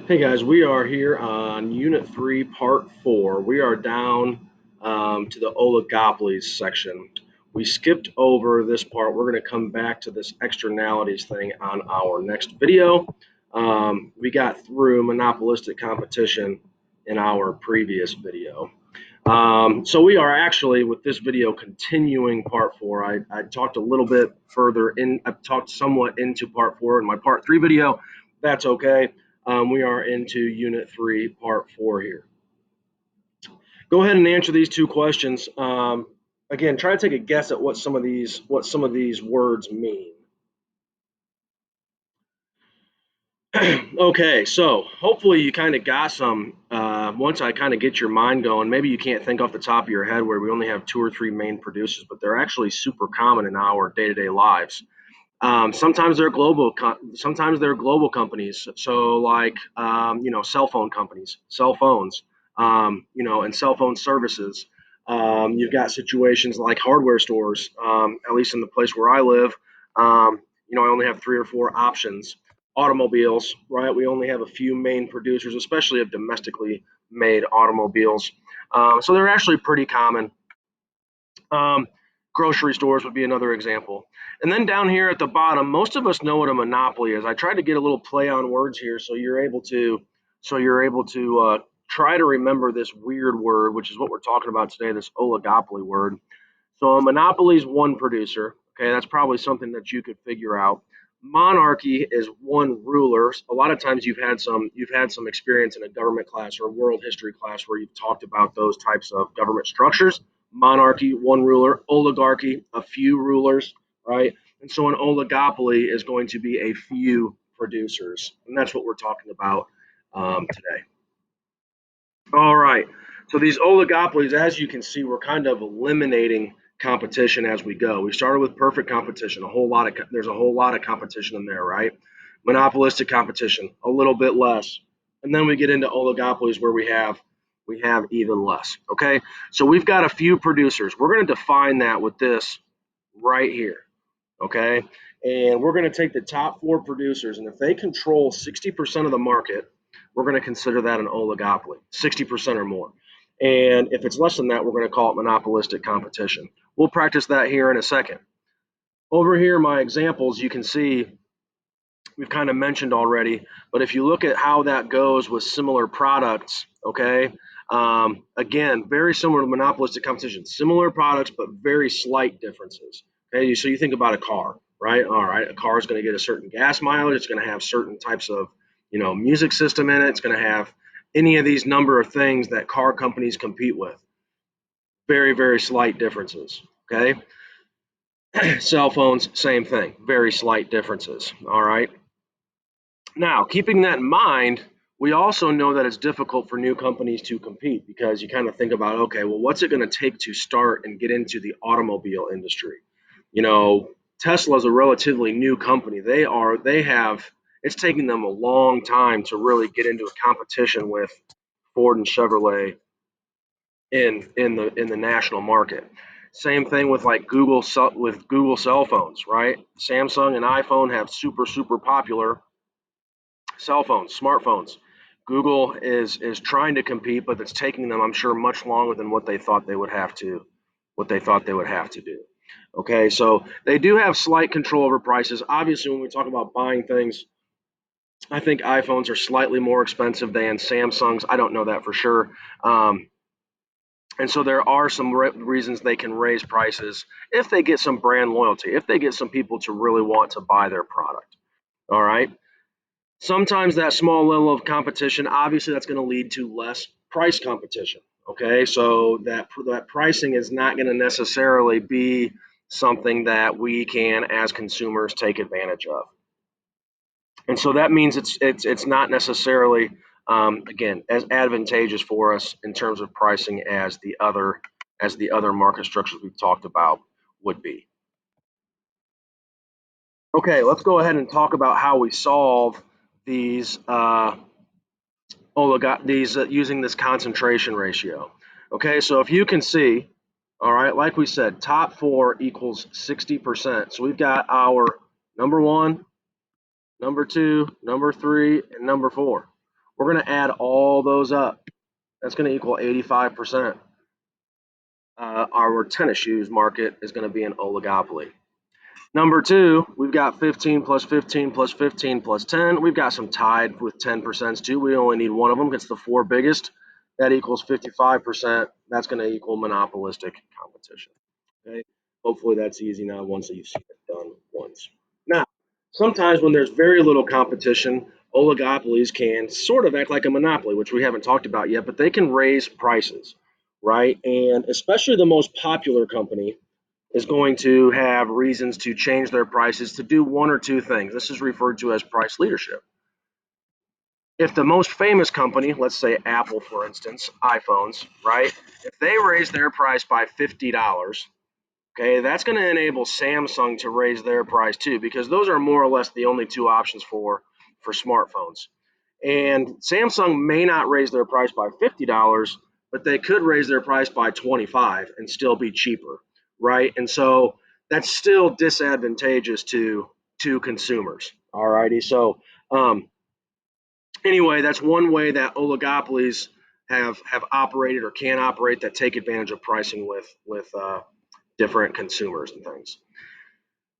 Hey guys, we are here on Unit 3, Part 4. We are down to the oligopolies section. We skipped over this part. We're going to come back to this externalities thing on our next video. We got through monopolistic competition in our previous video. So we are actually, with this video, continuing Part 4. I talked a little bit further in, I've talked somewhat into Part 4 in my Part 3 video. That's okay. We are into Unit 3, Part 4 here. Go ahead and answer these two questions. Again, try to take a guess at what some of these words mean. Okay, so hopefully you kind of got some. Once I kind of get your mind going, maybe you can't think off the top of your head where we only have two or three main producers, but they're actually super common in our day-to-day lives. Sometimes they're sometimes they're global companies. So like cell phone companies, cell phones, and cell phone services. You've got situations like hardware stores. At least in the place where I live, I only have three or four options. Automobiles, right? We only have a few main producers, especially of domestically made automobiles. So they're actually pretty common. Um, Grocery stores would be another example. And then down here at the bottom, most of us know what a monopoly is. I tried to get a little play on words here, so you're able to try to remember this weird word, which is what we're talking about today, this oligopoly word. So a monopoly is one producer. Okay, that's probably something that you could figure out. Monarchy is one ruler. A lot of times you've had some experience in a government class or a world history class where you've talked about those types of government structures. Monarchy, one ruler. Oligarchy, a few rulers, right? And so an oligopoly is going to be a few producers, and that's what we're talking about today. All right. So these oligopolies, as you can see, we're kind of eliminating competition as we go. We started with perfect competition. There's a whole lot of competition in there, right? Monopolistic competition, a little bit less. And then we get into oligopolies where we have even less. Okay? So we've got a few producers. We're going to define that with this right here. Okay? And we're going to take the top four producers, and if they control 60% of the market, we're going to consider that an oligopoly, 60% or more. And if it's less than that, we're going to call it monopolistic competition. We'll practice that here in a second. Over here, my examples, you can see we've kind of mentioned already, but if you look at how that goes with similar products, okay, again, very similar to monopolistic competition, similar products, but very slight differences. Okay, so you think about a car, right? All right, a car is going to get a certain gas mileage, it's going to have certain types of, music system in it, it's going to have any of these number of things that car companies compete with. Very, very slight differences. Okay, cell phones, same thing, very slight differences. All right. Now, keeping that in mind, we also know that it's difficult for new companies to compete because you kind of think about, okay, well, what's it going to take to start and get into the automobile industry? You know, Tesla is a relatively new company. It's taking them a long time to really get into a competition with Ford and Chevrolet in the national market. Same thing with like Google cell phones, right? Samsung and iPhone have super popular cell phones, smartphones. Google is trying to compete, but it's taking them, I'm sure, much longer than what they thought they would have to do. Okay, so they do have slight control over prices. Obviously, when we talk about buying things, I think iPhones are slightly more expensive than Samsungs. I don't know that for sure. And so there are some reasons they can raise prices if they get some brand loyalty, if they get some people to really want to buy their product. All right. Sometimes that small level of competition, obviously, that's going to lead to less price competition. Okay, so that pricing is not going to necessarily be something that we can, as consumers, take advantage of, and so that means it's not necessarily again as advantageous for us in terms of pricing as the other market structures we've talked about would be. Okay, let's go ahead and talk about how we solve these using this concentration ratio. Okay, so if you can see, all right, like we said, top four equals 60%. So we've got our number one, number two, number three, and number four. We're going to add all those up. That's going to equal 85%. Our tennis shoes market is going to be an oligopoly. Number two, we've got 15 plus 15 plus 15 plus 10. We've got some tied with 10% too. We only need one of them. It's the four biggest. That equals 55%. That's going to equal monopolistic competition. Okay. Hopefully that's easy now once you've seen it done once. Now, sometimes when there's very little competition, oligopolies can sort of act like a monopoly, which we haven't talked about yet, but they can raise prices, right? And especially the most popular company is going to have reasons to change their prices to do one or two things. This is referred to as price leadership. If the most famous company, let's say Apple, for instance, iPhones, right? If they raise their price by $50, okay, that's going to enable Samsung to raise their price too, because those are more or less the only two options for smartphones. And Samsung may not raise their price by $50, but they could raise their price by 25 and still be cheaper, right? And so that's still disadvantageous to consumers. All righty. So anyway, that's one way that oligopolies have operated or can operate that take advantage of pricing with different consumers and things.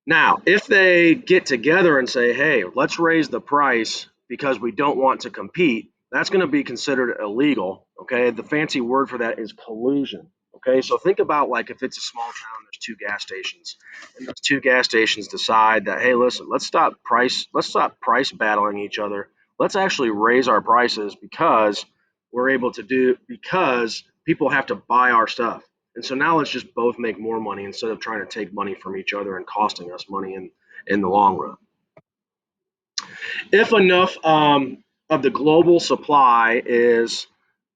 Now, if they get together and say, hey, let's raise the price because we don't want to compete, that's going to be considered illegal. Okay. The fancy word for that is collusion. Okay. So think about like if it's a small town, there's two gas stations, and those two gas stations decide that, hey, listen, let's stop price battling each other. Let's actually raise our prices because because people have to buy our stuff. And so now let's just both make more money instead of trying to take money from each other and costing us money in the long run. If enough of the global supply is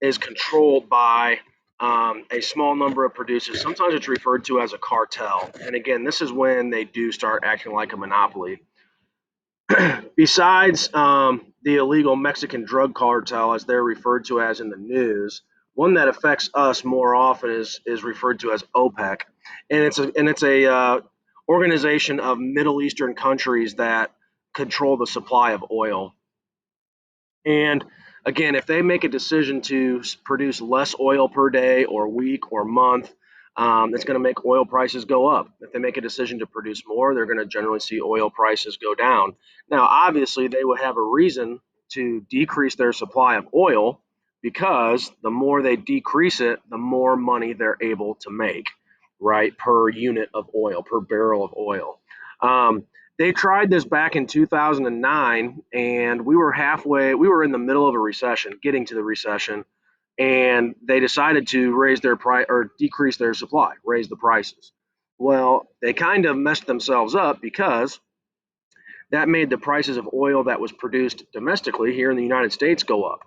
controlled by a small number of producers, sometimes it's referred to as a cartel. And again, this is when they do start acting like a monopoly. Besides the illegal Mexican drug cartel, as they're referred to as in the news, one that affects us more often is referred to as OPEC, and it's a organization of Middle Eastern countries that control the supply of oil. And again, if they make a decision to produce less oil per day or week or month, it's going to make oil prices go up. If they make a decision to produce more, they're going to generally see oil prices go down. Now, obviously, they would have a reason to decrease their supply of oil because the more they decrease it, the more money they're able to make, right, per unit of oil, per barrel of oil. Um, they tried this back in 2009, and we were in the middle of a recession, getting to the recession, and they decided to raise their price or decrease their supply, raise the prices. Well, they kind of messed themselves up because that made the prices of oil that was produced domestically here in the United States go up.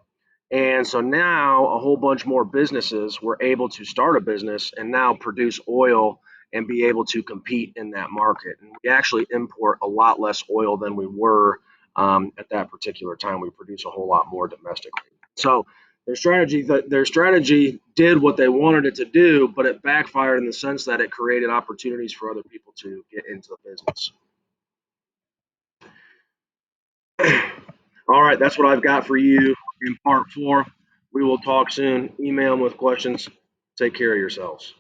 And so now a whole bunch more businesses were able to start a business and now produce oil and be able to compete in that market. And we actually import a lot less oil than we were at that particular time. We produce a whole lot more domestically. So their strategy did what they wanted it to do, but it backfired in the sense that it created opportunities for other people to get into the business. All right, that's what I've got for you in part four. We will talk soon. Email them with questions. Take care of yourselves.